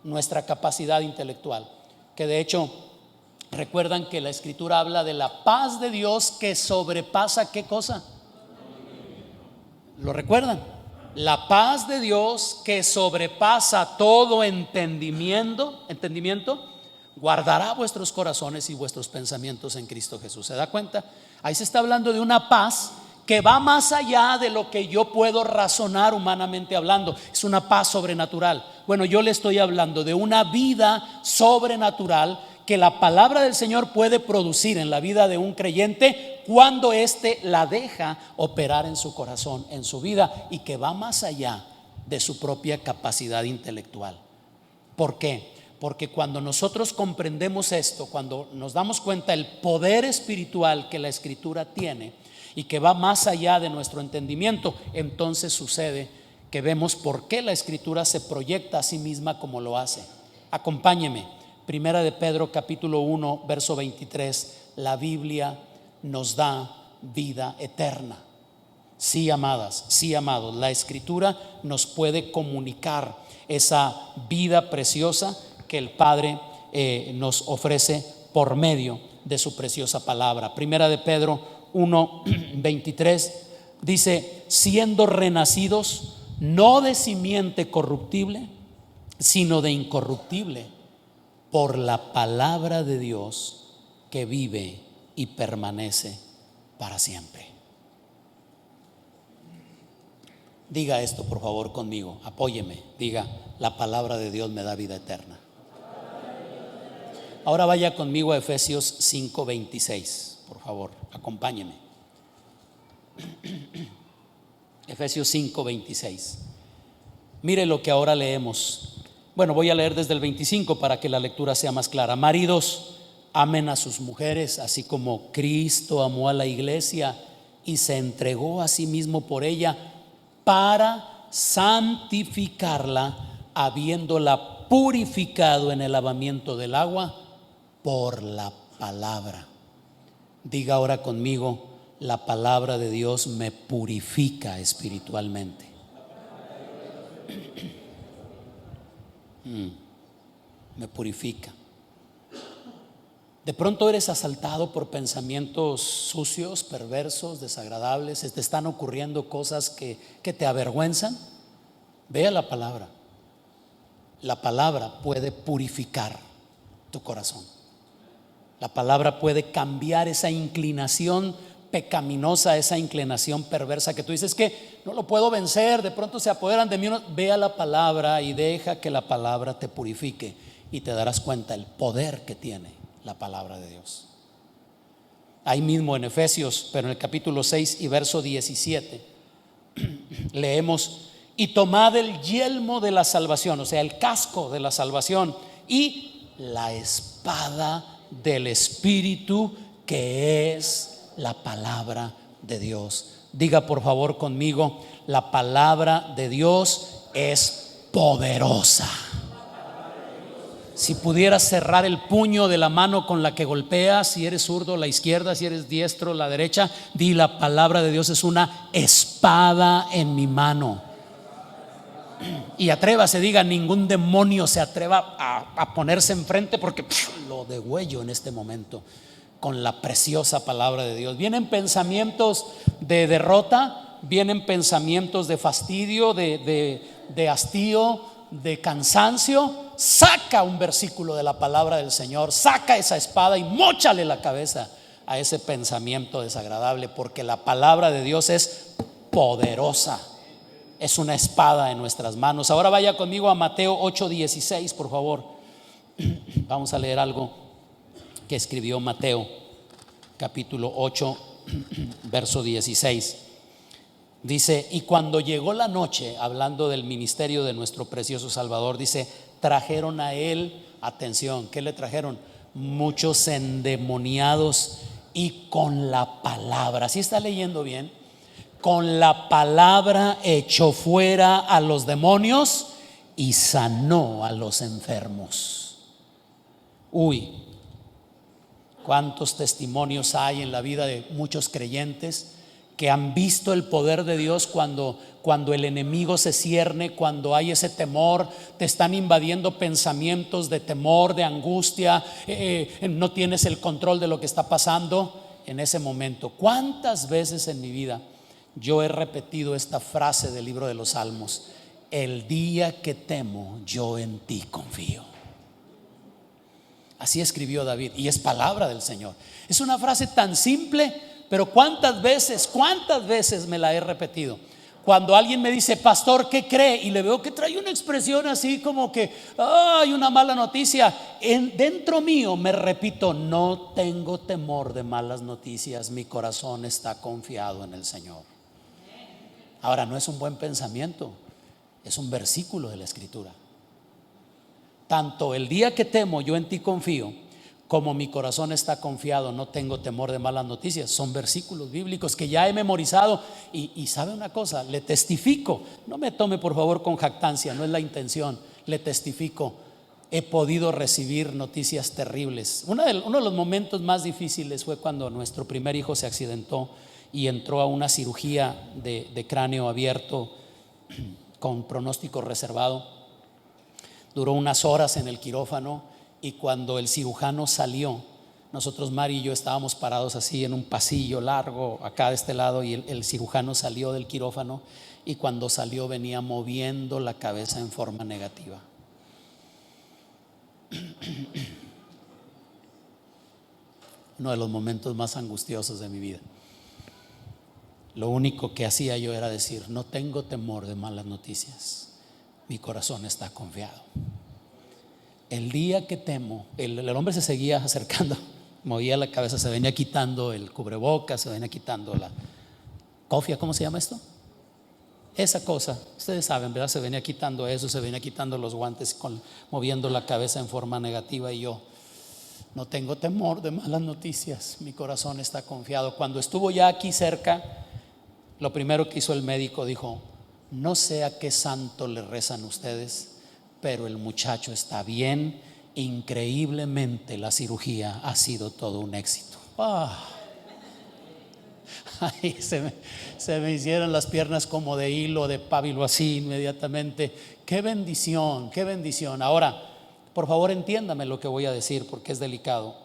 nuestra capacidad intelectual, que de hecho, recuerdan que la Escritura habla de la paz de Dios que sobrepasa ¿qué cosa? ¿Lo recuerdan? La paz de Dios que sobrepasa todo entendimiento, guardará vuestros corazones y vuestros pensamientos en Cristo Jesús. ¿Se da cuenta? Ahí se está hablando de una paz que va más allá de lo que yo puedo razonar humanamente hablando. Es una paz sobrenatural. Bueno, yo le estoy hablando de una vida sobrenatural que la palabra del Señor puede producir en la vida de un creyente cuando éste la deja operar en su corazón, en su vida, y que va más allá de su propia capacidad intelectual. ¿Por qué? Porque cuando nosotros comprendemos esto, cuando nos damos cuenta del poder espiritual que la Escritura tiene y que va más allá de nuestro entendimiento, entonces sucede que vemos por qué la Escritura se proyecta a sí misma como lo hace. Acompáñeme, Primera de Pedro capítulo 1 verso 23. La Biblia nos da vida eterna. Sí, amadas, sí, amados, la Escritura nos puede comunicar esa vida preciosa que el Padre nos ofrece por medio de su preciosa palabra. Primera de Pedro 1:23 dice: siendo renacidos no de simiente corruptible, sino de incorruptible, por la palabra de Dios que vive y permanece para siempre. Diga esto por favor conmigo, apóyeme, diga: la palabra de Dios me da vida eterna. Ahora vaya conmigo a Efesios 5:26, por favor, acompáñeme. Efesios 5:26. Mire lo que ahora leemos. Bueno, voy a leer desde el 25 para que la lectura sea más clara. Maridos, amen a sus mujeres, así como Cristo amó a la iglesia y se entregó a sí mismo por ella, para santificarla, habiéndola purificado en el lavamiento del agua por la palabra. Diga ahora conmigo: la palabra de Dios me purifica espiritualmente. Me purifica. De pronto eres asaltado por pensamientos sucios, perversos, desagradables. Se te están ocurriendo cosas que te avergüenzan. Vea la palabra. La palabra puede purificar tu corazón. La palabra puede cambiar esa inclinación pecaminosa, esa inclinación perversa que tú dices que no lo puedo vencer, de pronto se apoderan de mí. Ve a la palabra y deja que la palabra te purifique, y te darás cuenta el poder que tiene la palabra de Dios. Ahí mismo en Efesios, pero en el capítulo 6 y verso 17, leemos: y tomad el yelmo de la salvación, o sea, el casco de la salvación, y la espada del Espíritu, que es la palabra de Dios. Diga por favor conmigo: la palabra de Dios es poderosa. Si pudieras cerrar el puño de la mano con la que golpeas, si eres zurdo, la izquierda, si eres diestro, la derecha, di: la palabra de Dios es una espada en mi mano. Y atrévase, diga: ningún demonio se atreva a ponerse enfrente, porque lo degüello en este momento con la preciosa palabra de Dios. Vienen pensamientos de derrota, vienen pensamientos de fastidio, de hastío, de cansancio. Saca un versículo de la palabra del Señor, saca esa espada y móchale la cabeza a ese pensamiento desagradable, porque la palabra de Dios es poderosa, es una espada en nuestras manos. Ahora vaya conmigo a Mateo 8:16, por favor. Vamos a leer algo que escribió Mateo, capítulo 8, verso 16. Dice: y cuando llegó la noche, hablando del ministerio de nuestro precioso Salvador, dice: trajeron a él, atención, ¿qué le trajeron? Muchos endemoniados, y con la palabra, ¿sí está leyendo bien? Con la palabra echó fuera a los demonios y sanó a los enfermos. Uy, cuántos testimonios hay en la vida de muchos creyentes que han visto el poder de Dios cuando el enemigo se cierne, cuando hay ese temor, te están invadiendo pensamientos de temor, de angustia, no tienes el control de lo que está pasando. En ese momento, ¿cuántas veces en mi vida yo he repetido esta frase del libro de los Salmos? El día que temo, yo en ti confío. Así escribió David, y es palabra del Señor. Es una frase tan simple, pero cuántas veces me la he repetido. Cuando alguien me dice: pastor, ¿qué cree? Y le veo que trae una expresión así como que hay una mala noticia. Dentro mío me repito: no tengo temor de malas noticias, mi corazón está confiado en el Señor. Ahora, no es un buen pensamiento, es un versículo de la Escritura. Tanto el día que temo, yo en ti confío, como mi corazón está confiado, no tengo temor de malas noticias. Son versículos bíblicos que ya he memorizado. Y sabe una cosa, le testifico, no me tome por favor con jactancia, no es la intención, le testifico, he podido recibir noticias terribles. Uno de los momentos más difíciles fue cuando nuestro primer hijo se accidentó y entró a una cirugía de cráneo abierto con pronóstico reservado. Duró unas horas en el quirófano, y cuando el cirujano salió, nosotros, Mari y yo, estábamos parados así en un pasillo largo acá de este lado, y el cirujano salió del quirófano, y cuando salió venía moviendo la cabeza en forma negativa. Uno de los momentos más angustiosos de mi vida. Lo único que hacía yo era decir: no tengo temor de malas noticias, mi corazón está confiado. El día que temo, el hombre se seguía acercando, movía la cabeza, se venía quitando el cubrebocas, se venía quitando la cofia, ¿cómo se llama esto? Esa cosa, ustedes saben, ¿verdad? Se venía quitando eso, se venía quitando los guantes, moviendo la cabeza en forma negativa. Y yo: no tengo temor de malas noticias, mi corazón está confiado. Cuando estuvo ya aquí cerca, lo primero que hizo el médico, dijo: no sé a qué santo le rezan ustedes, pero el muchacho está bien. Increíblemente la cirugía ha sido todo un éxito. Ay, se me hicieron las piernas como de hilo de pábilo así inmediatamente. Qué bendición, qué bendición. Ahora, por favor, entiéndame lo que voy a decir, porque es delicado.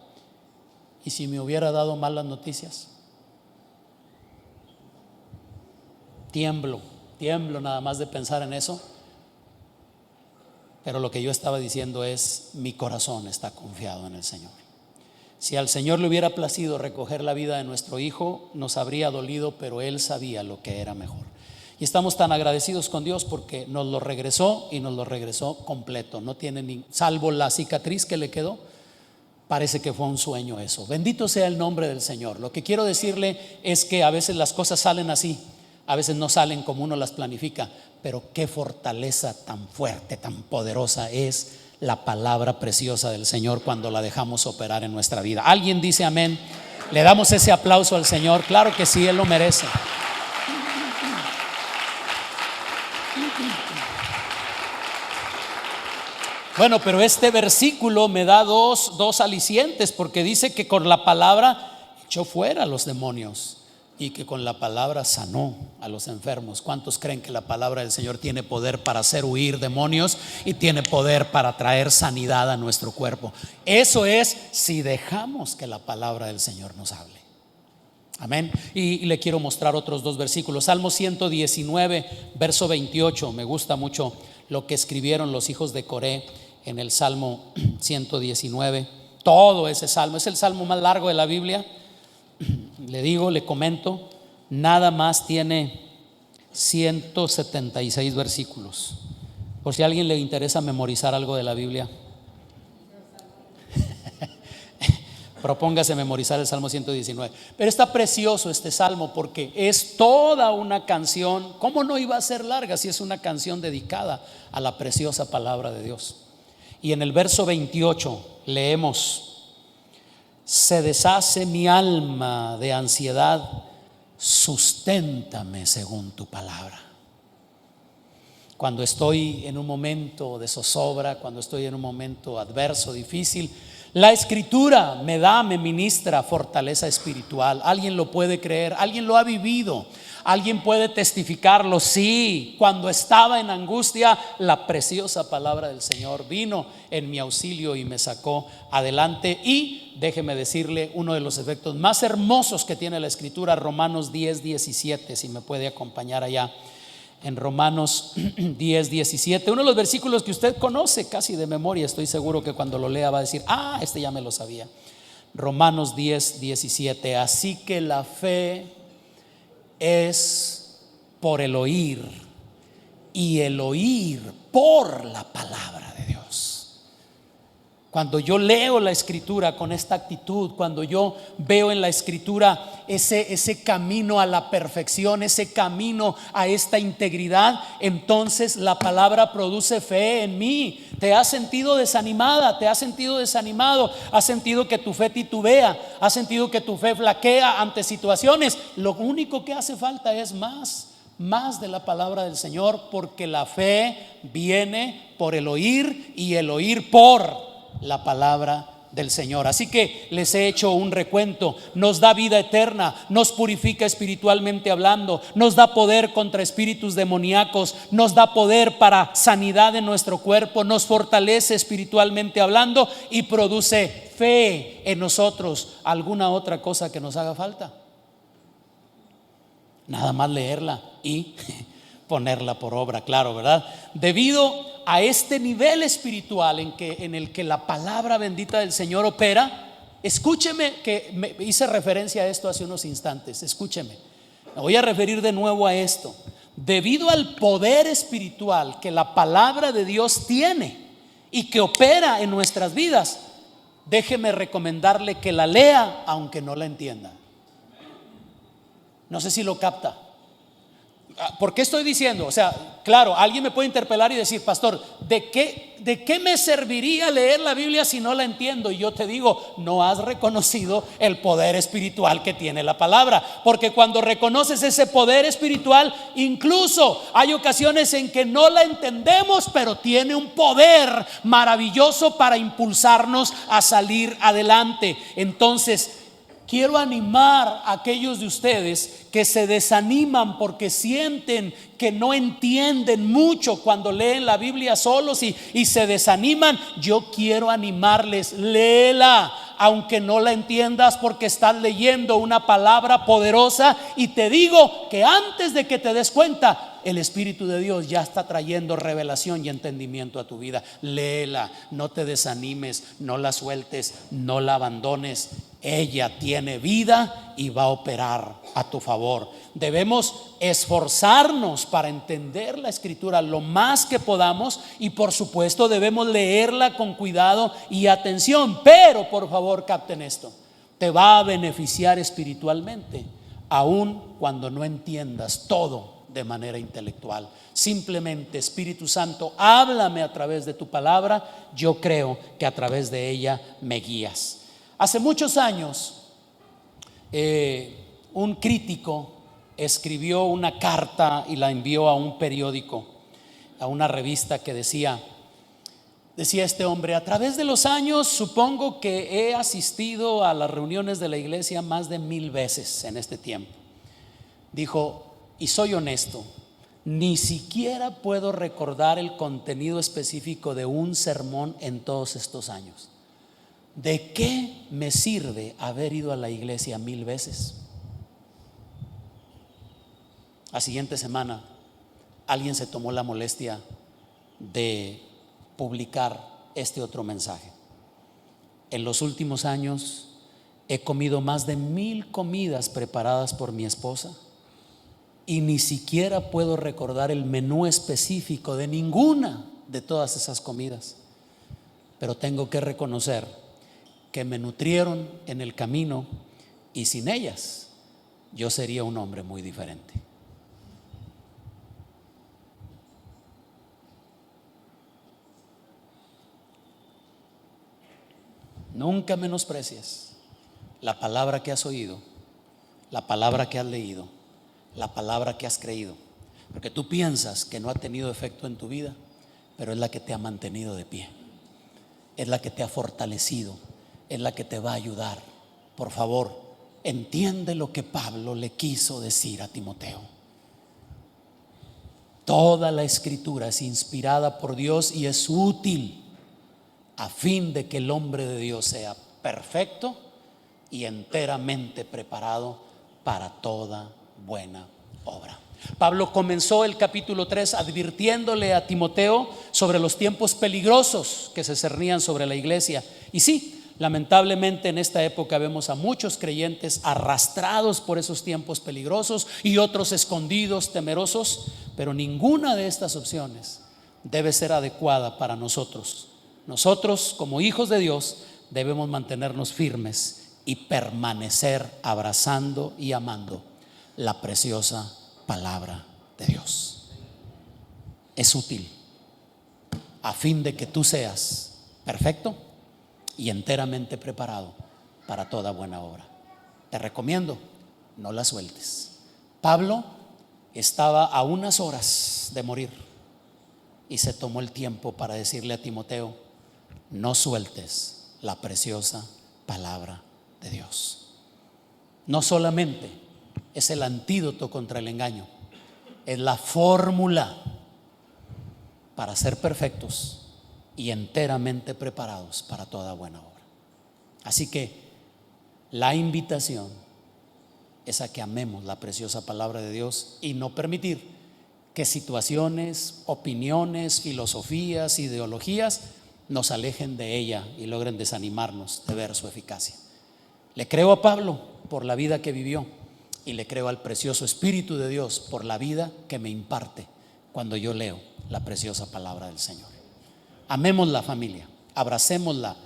¿Y si me hubiera dado malas noticias? Tiemblo nada más de pensar en eso. Pero lo que yo estaba diciendo es: mi corazón está confiado en el Señor. Si al Señor le hubiera placido recoger la vida de nuestro hijo, nos habría dolido, pero Él sabía lo que era mejor. Y estamos tan agradecidos con Dios porque nos lo regresó, y nos lo regresó completo. No tiene salvo la cicatriz que le quedó, parece que fue un sueño eso. Bendito sea el nombre del Señor. Lo que quiero decirle es que a veces las cosas salen así, a veces no salen como uno las planifica, pero qué fortaleza tan fuerte, tan poderosa es la palabra preciosa del Señor cuando la dejamos operar en nuestra vida. ¿Alguien dice amén? Le damos ese aplauso al Señor. Claro que sí, Él lo merece. Bueno, pero este versículo me da dos alicientes, porque dice que con la palabra echó fuera a los demonios y que con la palabra sanó a los enfermos. ¿Cuántos creen que la palabra del Señor tiene poder para hacer huir demonios y tiene poder para traer sanidad a nuestro cuerpo? Eso es si dejamos que la palabra del Señor nos hable. Amén. Y le quiero mostrar otros dos versículos. Salmo 119, verso 28. Me gusta mucho lo que escribieron los hijos de Coré en el Salmo 119. Todo ese salmo es el salmo más largo de la Biblia. Le comento, nada más tiene 176 versículos. Por si a alguien le interesa memorizar algo de la Biblia, propóngase memorizar el Salmo 119. Pero está precioso este salmo porque es toda una canción. ¿Cómo no iba a ser larga si es una canción dedicada a la preciosa palabra de Dios? Y en el verso 28 leemos: se deshace mi alma de ansiedad, susténtame según tu palabra. Cuando estoy en un momento de zozobra, cuando estoy en un momento adverso, difícil, la Escritura me ministra fortaleza espiritual. Alguien lo puede creer, alguien lo ha vivido, alguien puede testificarlo. Sí, cuando estaba en angustia, la preciosa palabra del Señor vino en mi auxilio y me sacó adelante. Y déjeme decirle, uno de los efectos más hermosos que tiene la Escritura, Romanos 10, 17, si me puede acompañar allá. En Romanos 10, 17, uno de los versículos que usted conoce casi de memoria. Estoy seguro que cuando lo lea va a decir: ah, este ya me lo sabía. Romanos 10, 17. Así que la fe es por el oír, y el oír por la palabra de Dios. Cuando yo leo la Escritura con esta actitud, cuando yo veo en la Escritura ese camino a la perfección, ese camino a esta integridad, entonces la palabra produce fe en mí. ¿Te has sentido desanimada? ¿Te has sentido desanimado? ¿Has sentido que tu fe titubea? ¿Has sentido que tu fe flaquea ante situaciones? Lo único que hace falta es más de la palabra del Señor, porque la fe viene por el oír y el oír por la palabra del Señor. Así que les he hecho un recuento. Nos da vida eterna, nos purifica espiritualmente hablando, nos da poder contra espíritus demoníacos, nos da poder para sanidad en nuestro cuerpo, nos fortalece espiritualmente hablando y produce fe en nosotros. ¿Alguna otra cosa que nos haga falta? Nada más leerla y ponerla por obra, claro, ¿verdad? Debido a este nivel espiritual en el que la palabra bendita del Señor opera, escúcheme, que me hice referencia a esto hace unos instantes. Escúcheme, me voy a referir de nuevo a esto. Debido al poder espiritual que la palabra de Dios tiene y que opera en nuestras vidas, déjeme recomendarle que la lea aunque no la entienda. No sé si lo capta. ¿Por qué estoy diciendo? O sea, claro, alguien me puede interpelar y decir: pastor, ¿de qué me serviría leer la Biblia si no la entiendo? Y yo te digo: no has reconocido el poder espiritual que tiene la palabra. Porque cuando reconoces ese poder espiritual, incluso hay ocasiones en que no la entendemos, pero tiene un poder maravilloso para impulsarnos a salir adelante. Entonces, quiero animar a aquellos de ustedes que se desaniman porque sienten que no entienden mucho cuando leen la Biblia solos y se desaniman. Yo quiero animarles: léela aunque no la entiendas, porque estás leyendo una palabra poderosa. Y te digo que antes de que te des cuenta, el Espíritu de Dios ya está trayendo revelación y entendimiento a tu vida. Léela, no te desanimes, no la sueltes, no la abandones. Ella tiene vida y va a operar a tu favor. Debemos esforzarnos para entender la Escritura lo más que podamos, y por supuesto debemos leerla con cuidado y atención. Pero por favor, capten esto: te va a beneficiar espiritualmente, aun cuando no entiendas todo de manera intelectual. Simplemente: Espíritu Santo, háblame a través de tu palabra. Yo creo que a través de ella me guías. Hace muchos años, un crítico escribió una carta y la envió a un periódico, a una revista, que decía: Decía este hombre: a través de los años supongo que he asistido a las reuniones de la iglesia más de 1000 veces en este tiempo. Dijo, y soy honesto, ni siquiera puedo recordar el contenido específico de un sermón en todos estos años. ¿De qué me sirve haber ido a la iglesia 1000 veces? La siguiente semana alguien se tomó la molestia de publicar este otro mensaje. En los últimos años he comido más de 1000 comidas preparadas por mi esposa y ni siquiera puedo recordar el menú específico de ninguna de todas esas comidas, pero tengo que reconocer que me nutrieron en el camino y sin ellas yo sería un hombre muy diferente. Nunca menosprecies la palabra que has oído, la palabra que has leído, la palabra que has creído, porque tú piensas que no ha tenido efecto en tu vida, pero es la que te ha mantenido de pie, es la que te ha fortalecido, es la que te va a ayudar. Por favor, entiende lo que Pablo le quiso decir a Timoteo. Toda la escritura es inspirada por Dios y es útil a fin de que el hombre de Dios sea perfecto y enteramente preparado para toda buena obra. Pablo comenzó el capítulo 3 advirtiéndole a Timoteo sobre los tiempos peligrosos que se cernían sobre la iglesia. Y sí, lamentablemente en esta época vemos a muchos creyentes arrastrados por esos tiempos peligrosos y otros escondidos, temerosos, pero ninguna de estas opciones debe ser adecuada para nosotros. Nosotros, como hijos de Dios, debemos mantenernos firmes y permanecer abrazando y amando la preciosa palabra de Dios. Es útil a fin de que tú seas perfecto y enteramente preparado para toda buena obra. Te recomiendo, no la sueltes. Pablo estaba a unas horas de morir y se tomó el tiempo para decirle a Timoteo: no sueltes la preciosa palabra de Dios. No solamente es el antídoto contra el engaño, es la fórmula para ser perfectos y enteramente preparados para toda buena obra. Así que la invitación es a que amemos la preciosa palabra de Dios y no permitir que situaciones, opiniones, filosofías, ideologías nos alejen de ella y logren desanimarnos de ver su eficacia. Le creo a Pablo por la vida que vivió y le creo al precioso Espíritu de Dios por la vida que me imparte cuando yo leo la preciosa palabra del Señor. Amemos la familia, abracémosla,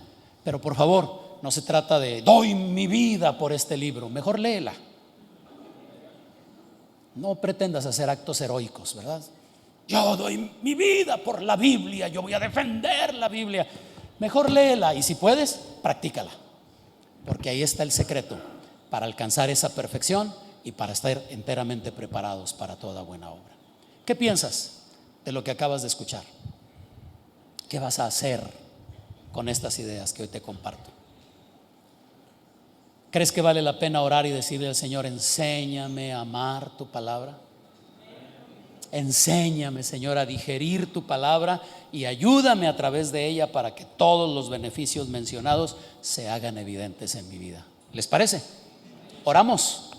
pero por favor, no se trata de doy mi vida por este libro, mejor léela. No pretendas hacer actos heroicos, ¿verdad? Yo doy mi vida por la Biblia, yo voy a defender la Biblia. Mejor léela y si puedes, practícala, porque ahí está el secreto para alcanzar esa perfección y para estar enteramente preparados para toda buena obra. ¿Qué piensas de lo que acabas de escuchar? ¿Qué vas a hacer con estas ideas que hoy te comparto? ¿Crees que vale la pena orar y decirle al Señor: enséñame a amar tu palabra? Enséñame, Señor, a digerir tu palabra y ayúdame a través de ella para que todos los beneficios mencionados se hagan evidentes en mi vida. ¿Les parece? ¿Oramos?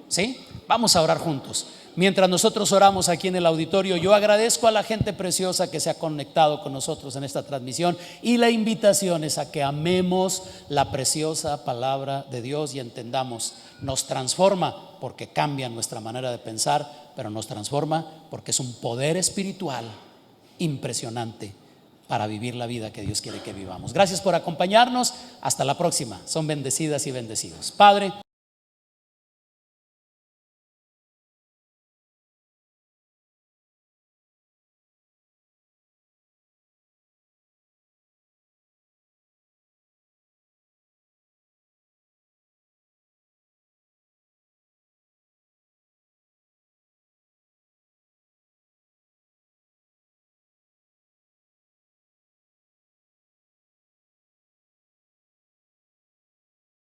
¿Sí? Vamos a orar juntos. Mientras nosotros oramos aquí en el auditorio, yo agradezco a la gente preciosa que se ha conectado con nosotros en esta transmisión, y la invitación es a que amemos la preciosa palabra de Dios y entendamos, nos transforma porque cambia nuestra manera de pensar, pero nos transforma porque es un poder espiritual impresionante para vivir la vida que Dios quiere que vivamos. Gracias por acompañarnos, hasta la próxima. Son bendecidas y bendecidos. Padre,